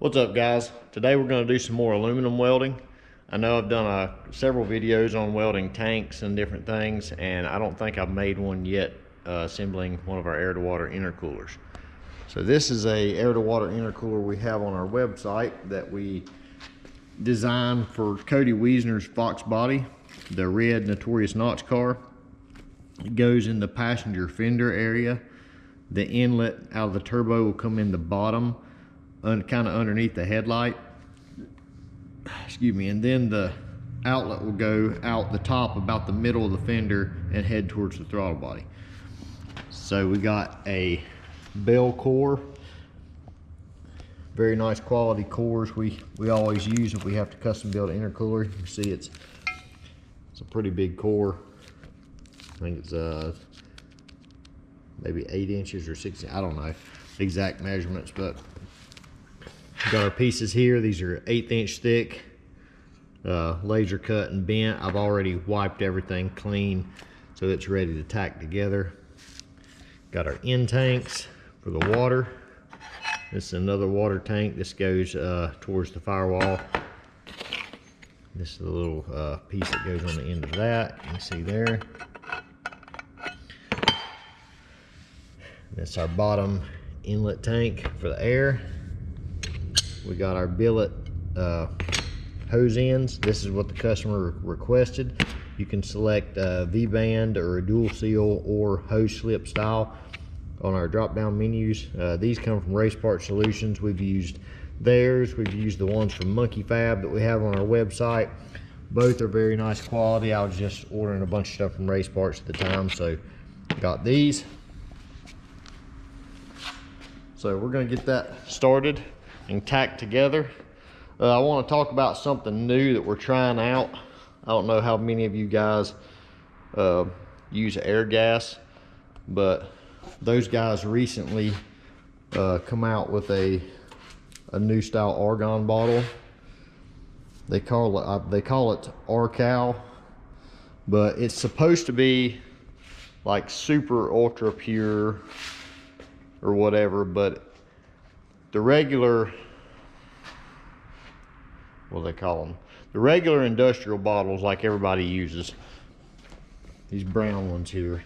What's up, guys? Today we're going to do some more aluminum welding. I know I've done several videos on welding tanks and different things, and I don't think I've made one yet assembling one of our air-to-water intercoolers. So this is a air-to-water intercooler we have on our website that we designed for Cody Wiesner's Foxbody, the red notorious notch car. It goes in the passenger fender area. The inlet out of the turbo will come in the bottom, kind of underneath the headlight, excuse me, and then the outlet will go out the top about the middle of the fender and head towards the throttle body. So we got a bell core, very nice quality cores we always use if we have to custom build an intercooler. You can see it's a pretty big core. I think it's maybe 8 inches or 6, I don't know the exact measurements, but got our pieces here. These are 1/8 inch thick, laser cut and bent. I've already wiped everything clean so it's ready to tack together. Got our end tanks for the water. This is another water tank. This goes towards the firewall. This is the little piece that goes on the end of that. You can see there. That's our bottom inlet tank for the air. We got our billet hose ends. This is what the customer requested. You can select V-band or a dual seal or hose slip style on our drop down menus. These come from Race Part Solutions. We've used theirs. We've used the ones from Monkey Fab that we have on our website. Both are very nice quality. I was just ordering a bunch of stuff from Race Parts at the time, so got these. So we're going to get that started and tacked together. I want to talk about something new that we're trying out. I don't know how many of you guys use AIRGAS, but those guys recently come out with a new style ARGON bottle. They call it ARCAL, but it's supposed to be like super ultra pure or whatever, but the regular, what do they call them? The regular industrial bottles like everybody uses, these brown ones here,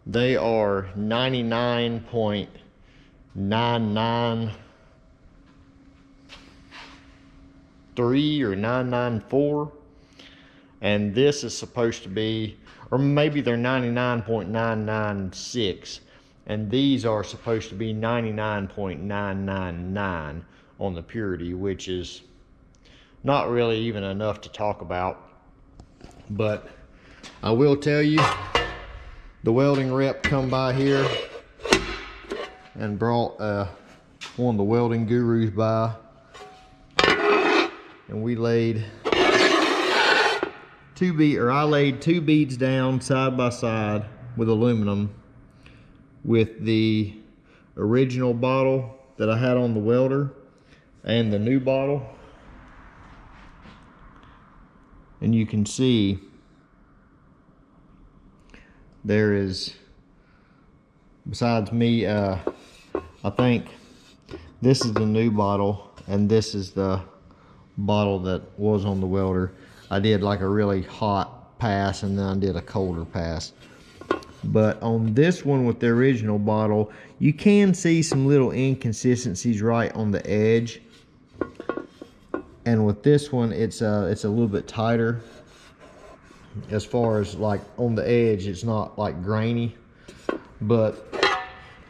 they are 99.993 or 994, and this is supposed to be, or maybe they're 99.996, and these are supposed to be 99.999 on the purity, which is not really even enough to talk about. But I will tell you, the welding rep come by here and brought one of the welding gurus by, and we laid I laid 2 beads down side by side with aluminum with the original bottle that I had on the welder and the new bottle, and you can see there is, besides me, I think this is the new bottle and this is the bottle that was on the welder. I did like a really hot pass and then I did a colder pass. But on this one with the original bottle, you can see some little inconsistencies right on the edge. And with this one, it's a little bit tighter. As far as like on the edge, it's not like grainy. But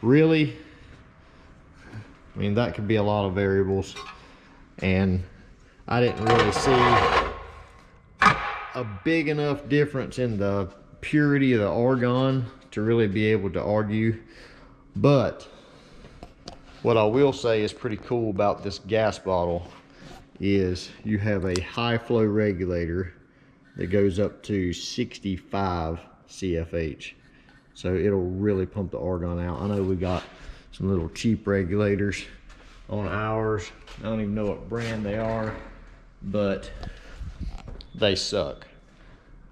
really, I mean, that could be a lot of variables. And I didn't really see a big enough difference in the purity of the argon to really be able to argue. But what I will say is pretty cool about this gas bottle is you have a high flow regulator that goes up to 65 CFH, so it'll really pump the argon out. I know we got some little cheap regulators on ours. I don't even know what brand they are, but they suck.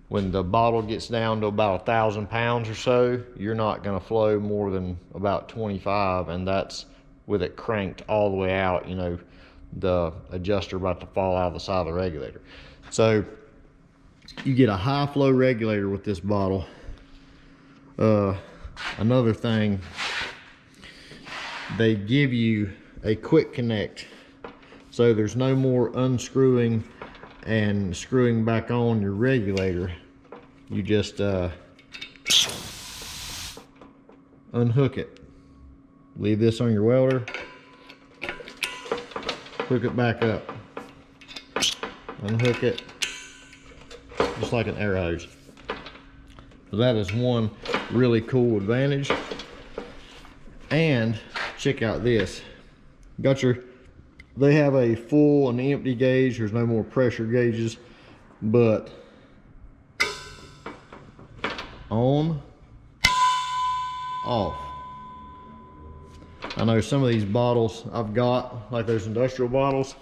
When the bottle gets down to about 1,000 pounds or so, you're not going to flow more than about 25, and that's with it cranked all the way out, you know, the adjuster about to fall out of the side of the regulator. So you get a high flow regulator with this bottle. Another thing, they give you a quick connect, so there's no more unscrewing and screwing back on your regulator. You just unhook it, leave this on your welder, hook it back up, unhook it, just like an air hose. So that is one really cool advantage. And check out this, they have a full and empty gauge. There's no more pressure gauges, but on, off. I know some of these bottles I've got, like those industrial bottles,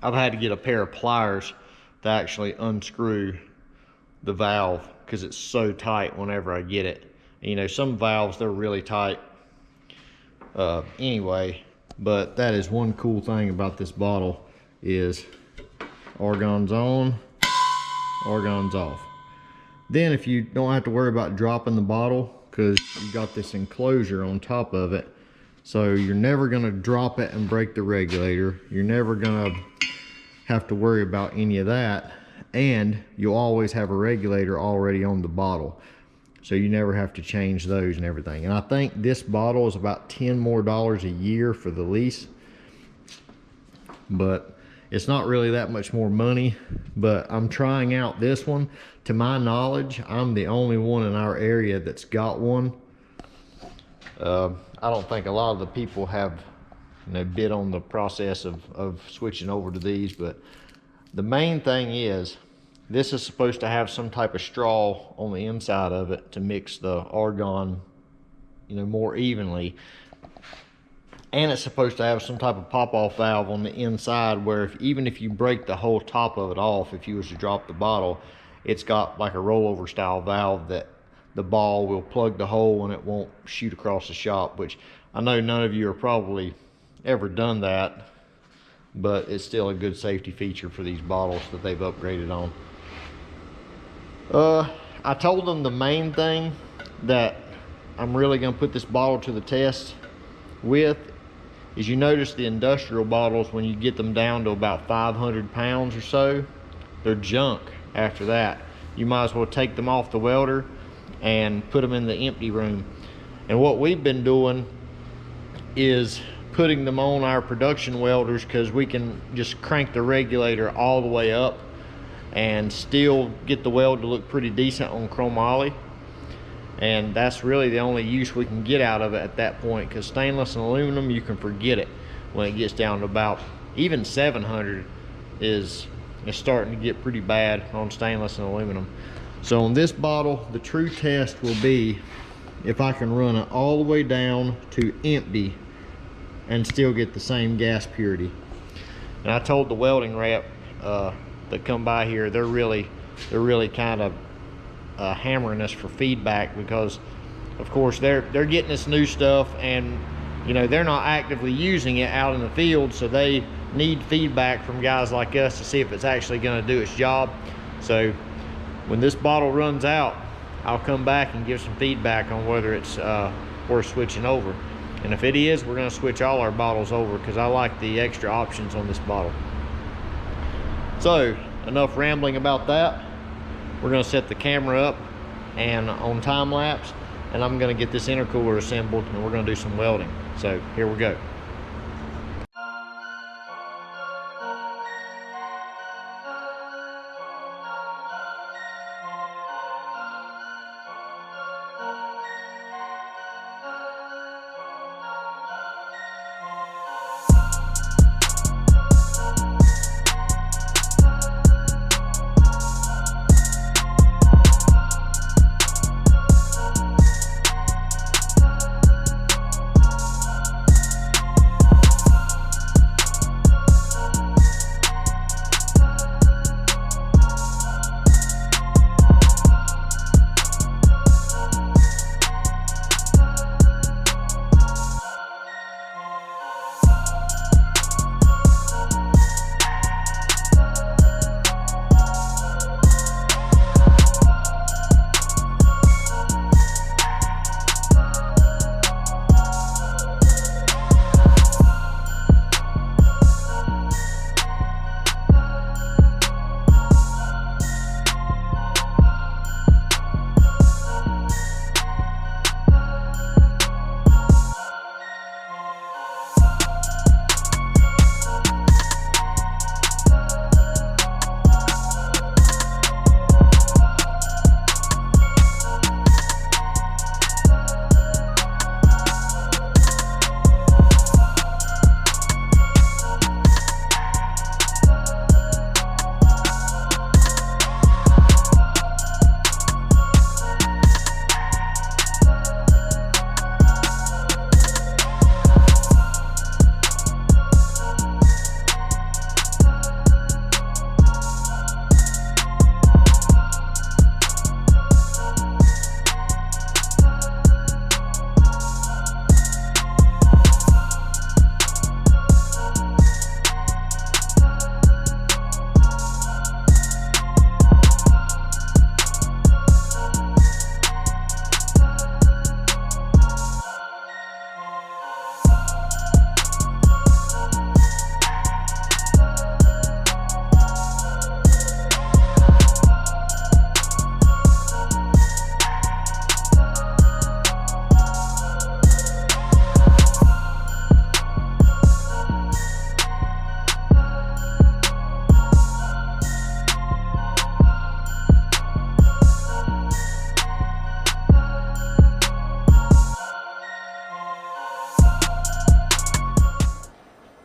I've had to get a pair of pliers to actually unscrew the valve because it's so tight whenever I get it. You know, some valves, they're really tight anyway, but that is one cool thing about this bottle is argon's on, argon's off. Then if you don't have to worry about dropping the bottle because you got this enclosure on top of it, so you're never going to drop it and break the regulator. You're never going to have to worry about any of that, and you'll always have a regulator already on the bottle, so you never have to change those and everything. And I think this bottle is about $10 more a year for the lease, but it's not really that much more money. But I'm trying out this one. To my knowledge, I'm the only one in our area that's got one. I don't think a lot of the people have, you know, bid on the process of switching over to these. But the main thing is, this is supposed to have some type of straw on the inside of it to mix the argon, you know, more evenly. And it's supposed to have some type of pop-off valve on the inside where even if you break the whole top of it off, if you was to drop the bottle, it's got like a rollover style valve that the ball will plug the hole and it won't shoot across the shop, which I know none of you are probably ever done that, but it's still a good safety feature for these bottles that they've upgraded on. I told them the main thing that I'm really going to put this bottle to the test with is, you notice the industrial bottles, when you get them down to about 500 pounds or so, they're junk after that. You might as well take them off the welder and put them in the empty room. And what we've been doing is putting them on our production welders, because we can just crank the regulator all the way up and still get the weld to look pretty decent on chromoly. And that's really the only use we can get out of it at that point, because stainless and aluminum, you can forget it when it gets down to about even 700 is starting to get pretty bad on stainless and aluminum. So on this bottle, the true test will be if I can run it all the way down to empty and still get the same gas purity. And I told the welding rep that come by here, they're really kind of hammering us for feedback, because of course they're getting this new stuff, and you know, they're not actively using it out in the field, so they need feedback from guys like us to see if it's actually going to do its job. So when this bottle runs out, I'll come back and give some feedback on whether it's worth switching over. And if it is, we're going to switch all our bottles over, because I like the extra options on this bottle. So enough rambling about that. We're going to set the camera up and on time lapse, and I'm going to get this intercooler assembled, and we're going to do some welding. So here we go.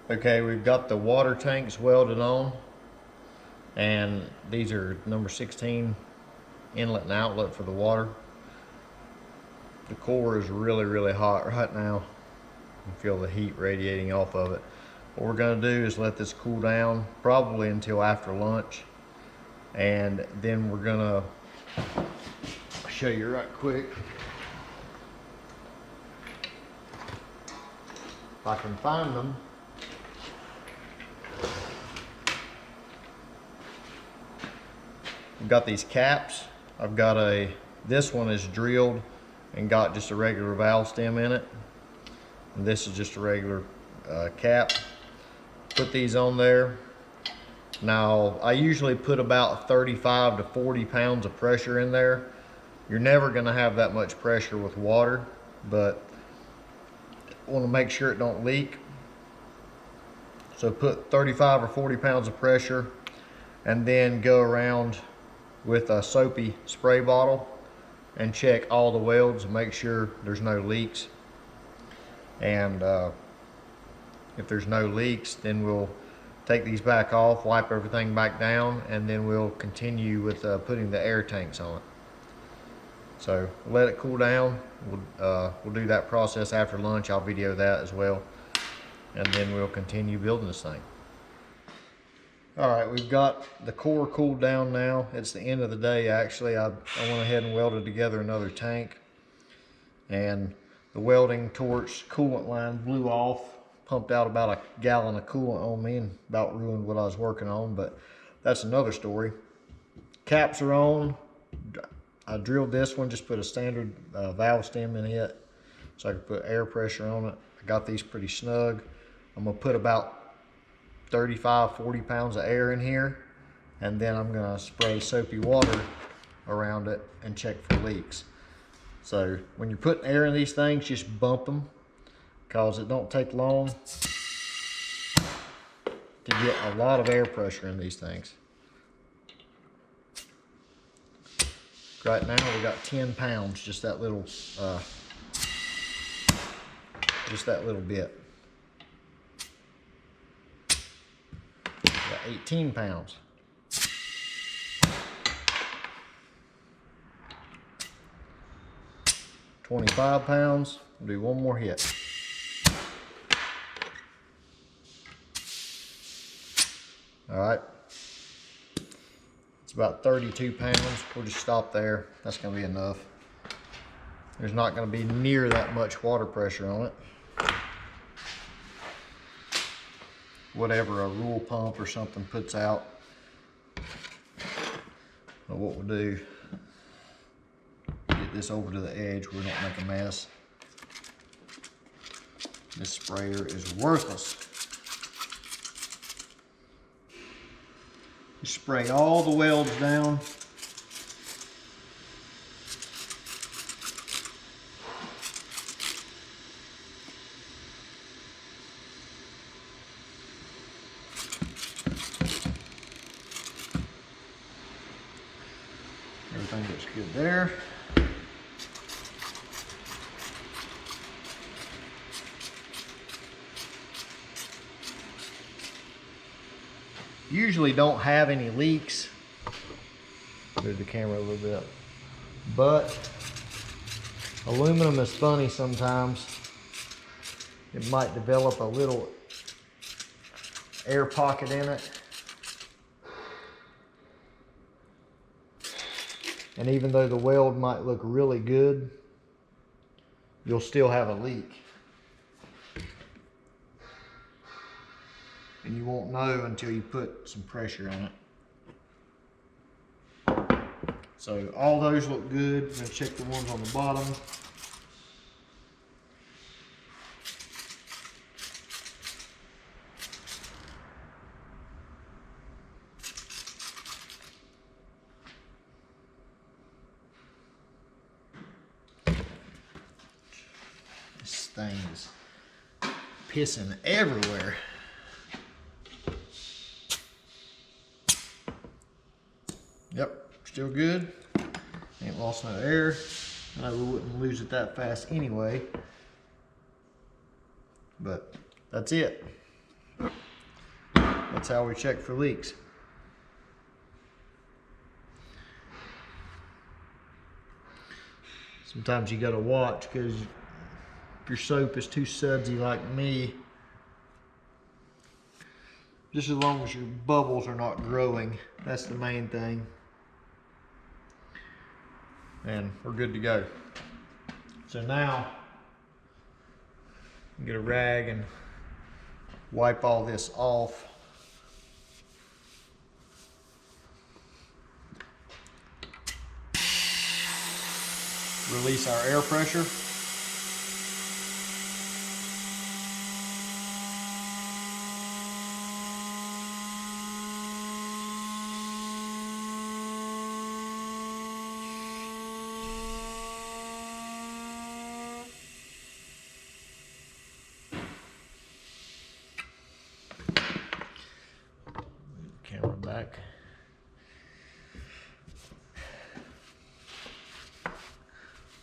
Okay, we've got the water tanks welded on, and these are number 16 inlet and outlet for the water. The core is really hot right now. You can feel the heat radiating off of it. What we're going to do is let this cool down probably until after lunch, and then we're going to show you right quick. If I can find them. I've got these caps. I've got this one is drilled and got just a regular valve stem in it. And this is just a regular cap. Put these on there. Now, I usually put about 35 to 40 pounds of pressure in there. You're never gonna have that much pressure with water, but want to make sure it don't leak. So put 35 or 40 pounds of pressure, and then go around with a soapy spray bottle and check all the welds and make sure there's no leaks. And if there's no leaks, then we'll take these back off, wipe everything back down, and then we'll continue with putting the air tanks on it. So let it cool down. We'll do that process after lunch. I'll video that as well, and then we'll continue building this thing. All right, we've got the core cooled down now. It's the end of the day actually. I went ahead and welded together another tank, and the welding torch coolant line blew off, pumped out about a gallon of coolant on me and about ruined what I was working on, but that's another story. Caps are on. I drilled this one, just put a standard valve stem in it so I could put air pressure on it. I got these pretty snug. I'm gonna put about 35, 40 pounds of air in here, and then I'm gonna spray soapy water around it and check for leaks. So when you're putting air in these things, just bump them, because it don't take long to get a lot of air pressure in these things. Right now we got 10 pounds, just that little bit. Got 18 pounds. 25 pounds. We'll do one more hit. All right. It's about 32 pounds. We'll just stop there. That's going to be enough. There's not going to be near that much water pressure on it. Whatever a rule pump or something puts out. But what we'll do, get this over to the edge where we don't make a mess. This sprayer is worthless. You spray all the welds down. Everything looks good there. Usually don't have any leaks. Move the camera a little bit. But aluminum is funny sometimes. It might develop a little air pocket in it. And even though the weld might look really good, you'll still have a leak. And you won't know until you put some pressure on it. So all those look good. I'm gonna check the ones on the bottom. This thing is pissing everywhere. Yep, still good. Ain't lost no air. I know we wouldn't lose it that fast anyway. But that's it. That's how we check for leaks. Sometimes you gotta watch, because if your soap is too sudsy like me, just as long as your bubbles are not growing, that's the main thing. And we're good to go. So now, get a rag and wipe all this off. Release our air pressure. Camera back.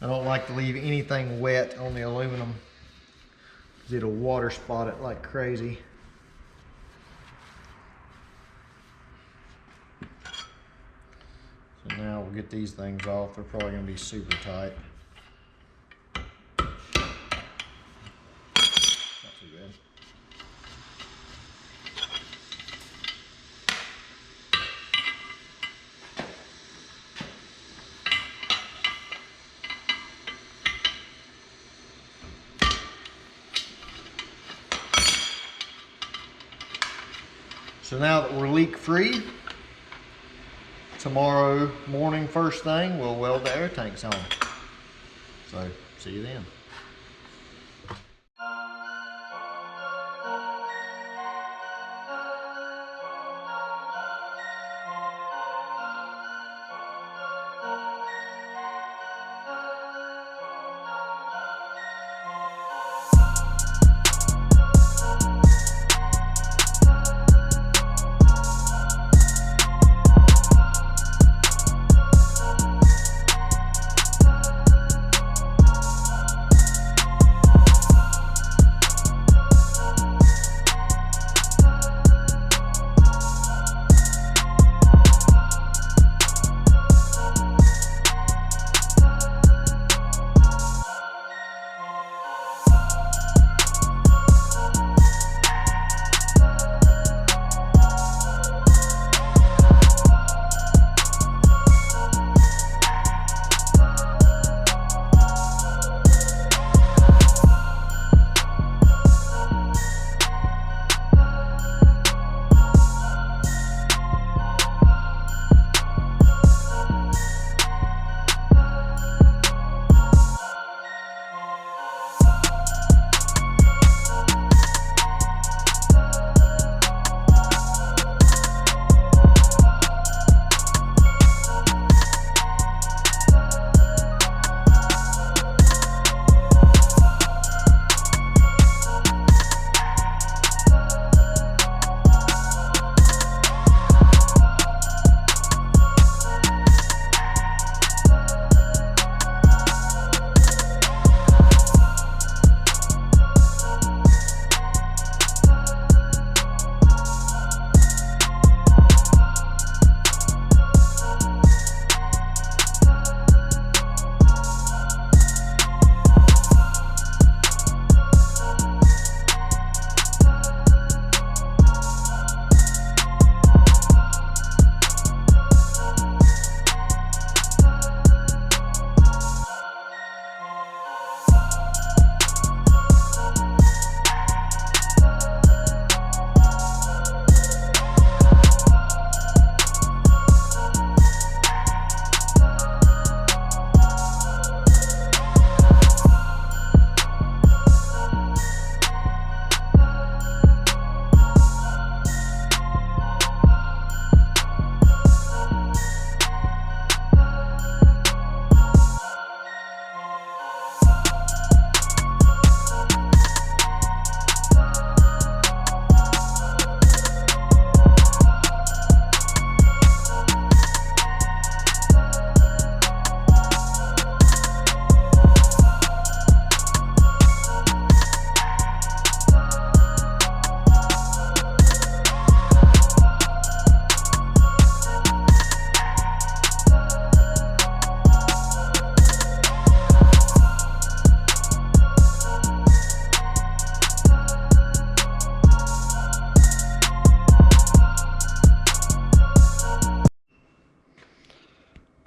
I don't like to leave anything wet on the aluminum because it'll water spot it like crazy. So now we'll get these things off. They're probably going to be super tight. Not too bad. So now that we're leak free, tomorrow morning first thing we'll weld the air tanks on. So see you then.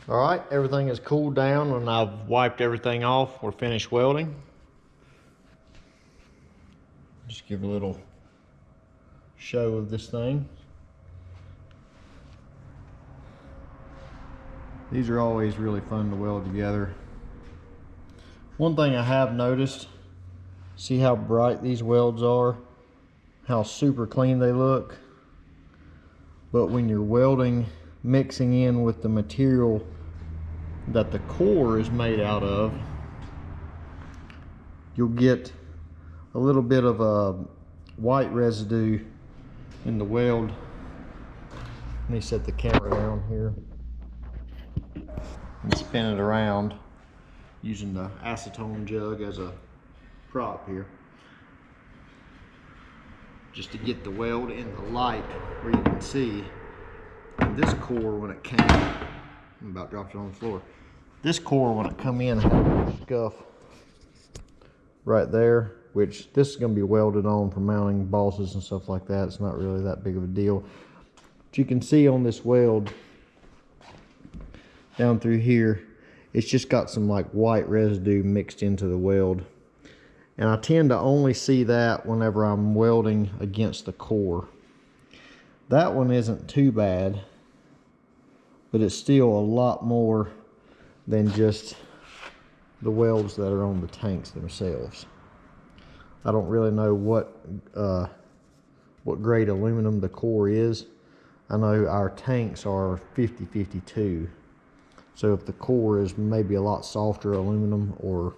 All right, everything is cooled down and I've wiped everything off. We're finished welding. Just give a little show of this thing. These are always really fun to weld together. One thing I have noticed, see how bright these welds are, how super clean they look. But when you're welding, mixing in with the material that the core is made out of, you'll get a little bit of a white residue in the weld. Let me set the camera down here and spin it around using the acetone jug as a prop here, just to get the weld in the light where you can see. And this core, when it came, I'm about dropped it on the floor. This core, when it come in, had a little scuff right there, which this is going to be welded on for mounting bosses and stuff like that. It's not really that big of a deal. But you can see on this weld down through here, it's just got some like white residue mixed into the weld. And I tend to only see that whenever I'm welding against the core. That one isn't too bad, but it's still a lot more than just the welds that are on the tanks themselves. I don't really know what grade aluminum the core is. I know our tanks are 50-52. So if the core is maybe a lot softer aluminum, or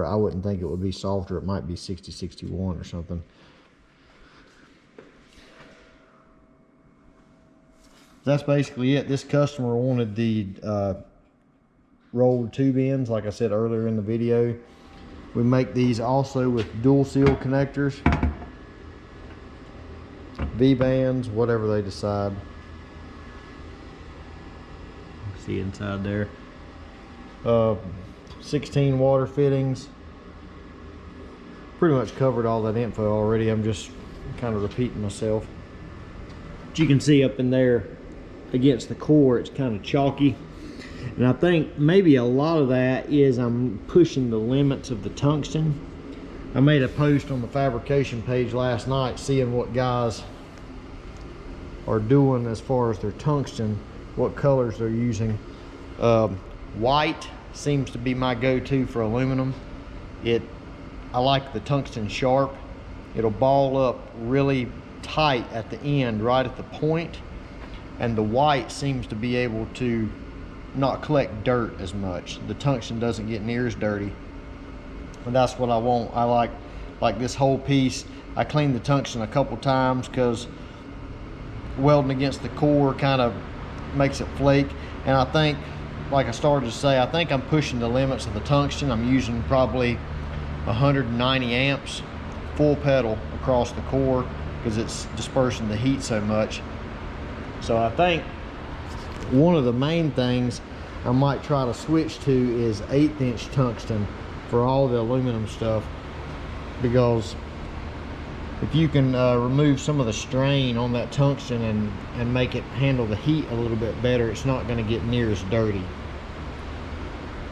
I wouldn't think it would be softer, it might be 60-61 or something. That's basically it. This customer wanted the rolled tube ends, like I said earlier in the video. We make these also with dual seal connectors, V-bands, whatever they decide. See inside there. 16 water fittings. Pretty much covered all that info already. I'm just kind of repeating myself. But you can see up in there against the core, it's kind of chalky. And I think maybe a lot of that is I'm pushing the limits of the tungsten. I made a post on the fabrication page last night seeing what guys are doing as far as their tungsten, what colors they're using. White seems to be my go-to for aluminum. I like the tungsten sharp. It'll ball up really tight at the end, right at the point, and the white seems to be able to not collect dirt as much. The tungsten doesn't get near as dirty, and that's what I want. I like this whole piece. I cleaned the tungsten a couple times because welding against the core kind of makes it flake. And I think, like I started to say, I think I'm pushing the limits of the tungsten. I'm using probably 190 amps full pedal across the core because it's dispersing the heat so much. So I think one of the main things I might try to switch to is 1/8 inch tungsten for all the aluminum stuff, because if you can remove some of the strain on that tungsten and make it handle the heat a little bit better, it's not going to get near as dirty.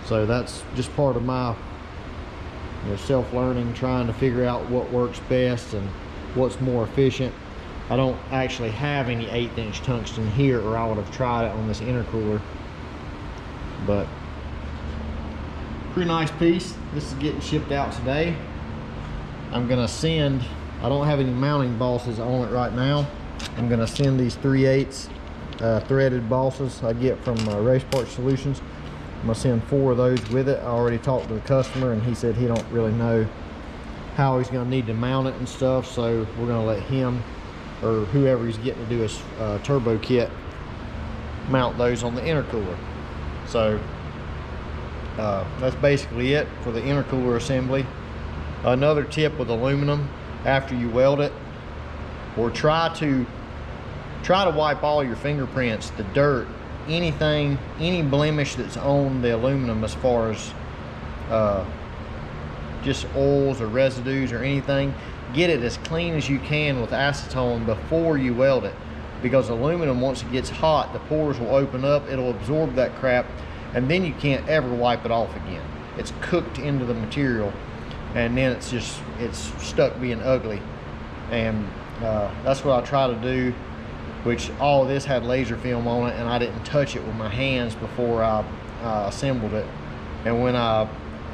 So that's just part of my self-learning, trying to figure out what works best and what's more efficient. I don't actually have any 1/8 inch tungsten here, or I would have tried it on this intercooler. But pretty nice piece. This is getting shipped out today. I'm gonna send, I don't have any mounting bosses on it right now. I'm gonna send these 3/8 threaded bosses I get from Race Parts Solutions. I'm gonna send 4 of those with it. I already talked to the customer and he said he don't really know how he's gonna need to mount it and stuff, so we're gonna let him or whoever he's getting to do his turbo kit mount those on the intercooler. So that's basically it for the intercooler assembly. Another tip with aluminum, after you weld it, or try to wipe all your fingerprints, the dirt, anything, any blemish that's on the aluminum as far as just oils or residues or anything. Get it as clean as you can with acetone before you weld it. because aluminum, once it gets hot, the pores will open up, it'll absorb that crap, and then you can't ever wipe it off again. It's cooked into the material, and then it's stuck being ugly. And that's what I try to do, which all of this had laser film on it, and I didn't touch it with my hands before I assembled it. And when I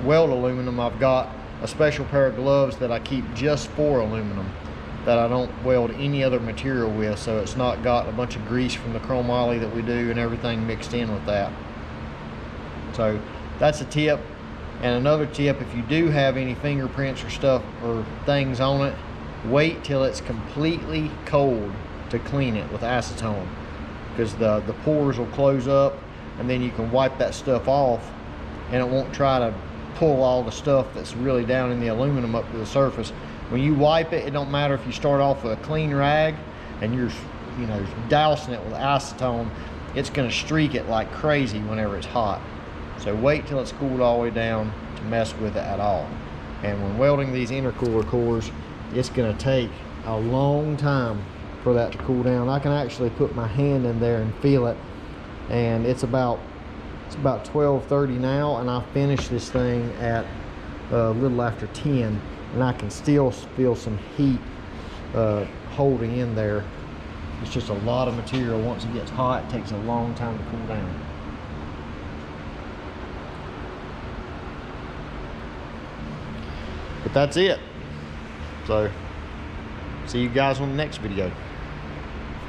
weld aluminum, I've got a special pair of gloves that I keep just for aluminum, that I don't weld any other material with, so it's not got a bunch of grease from the chromoly that we do and everything mixed in with that. So that's a tip. And another tip, if you do have any fingerprints or stuff or things on it, wait till it's completely cold to clean it with acetone, because the pores will close up, and then you can wipe that stuff off and it won't try to pull all the stuff that's really down in the aluminum up to the surface. When you wipe it, it don't matter if you start off with a clean rag and you're dousing it with acetone, it's going to streak it like crazy whenever it's hot. So wait till it's cooled all the way down to mess with it at all. And when welding these intercooler cores, it's going to take a long time for that to cool down. I can actually put my hand in there and feel it, and it's about 12:30 now, and I finished this thing at a little after 10, and I can still feel some heat holding in there. It's just a lot of material. Once it gets hot, it takes a long time to cool down. But that's it. So see you guys on the next video.